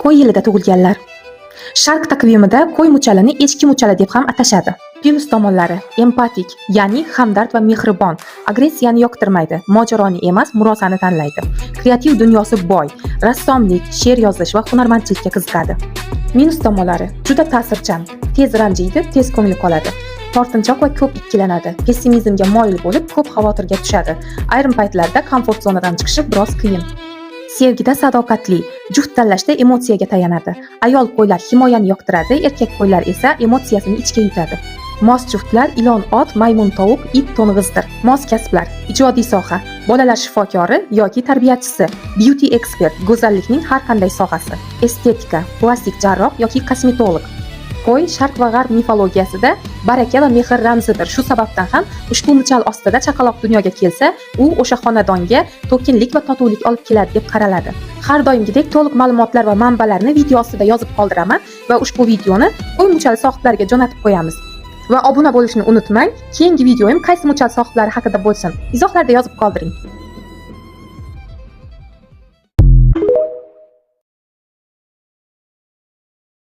Qo'y yilida tug'ilganlar. Sharq taqvimida qo'y muchalini echki muchala deb ham atashadi. Plus tomonlari: empatik, ya'ni hamdard va mehribon, agressiyani yoqtirmaydi, mojaroni emas, murosani tanlaydi. Kreativ dunyosi boy, rassomlik, she'r yozish va hunarmandchilikka qiziqadi. Minus tomonlari: juda ta'sirchan, tez ranjiydi, tez ko'ngli qoladi. Tortinchoq va ko'p ikkilanadi, pessimizmga moyil bo'lib, ko'p xavotirga tushadi. Ayrim paytlarda komfort zonadan chiqishi biroz qiyin. Sevgida sadoqatli, juft tanlashda emotsiyaga tayanadi. Ayol qo'ylar himoyani yoqtiradi, erkak qo'ylar esa emotsiyasini ichga yutadi. Mos juftlar: ilon ot, maymun tovuq, it to'ng'izdir. Mos kasblar: ijodiy soha, bolalar shifokori yoki tarbiyachisi, beauty expert, go'zallikning har qanday sohasi, estetika, plastik jarroh yoki kosmetolog. Qo'y Sharq va G'arb mifologiyasida baraka va mehr ramzidir. Shu sababdan ham ushbu muchal ostida chaqaloq dunyoga kelsa, u o'sha xonadonga to'kinlik va totuvlik olib keladi deb qaraladi. Har doimgidek to'liq ma'lumotlar va manbalarni video ostida yozib qoldiraman va ushbu videoni qo'y muchal sohiblariga jo'natib qo'yamiz. Va obuna bo'lishni unutmang. Keyingi videoim qaysi muchal sohiblari haqida bo'lsin, izohlarda yozib qoldiring.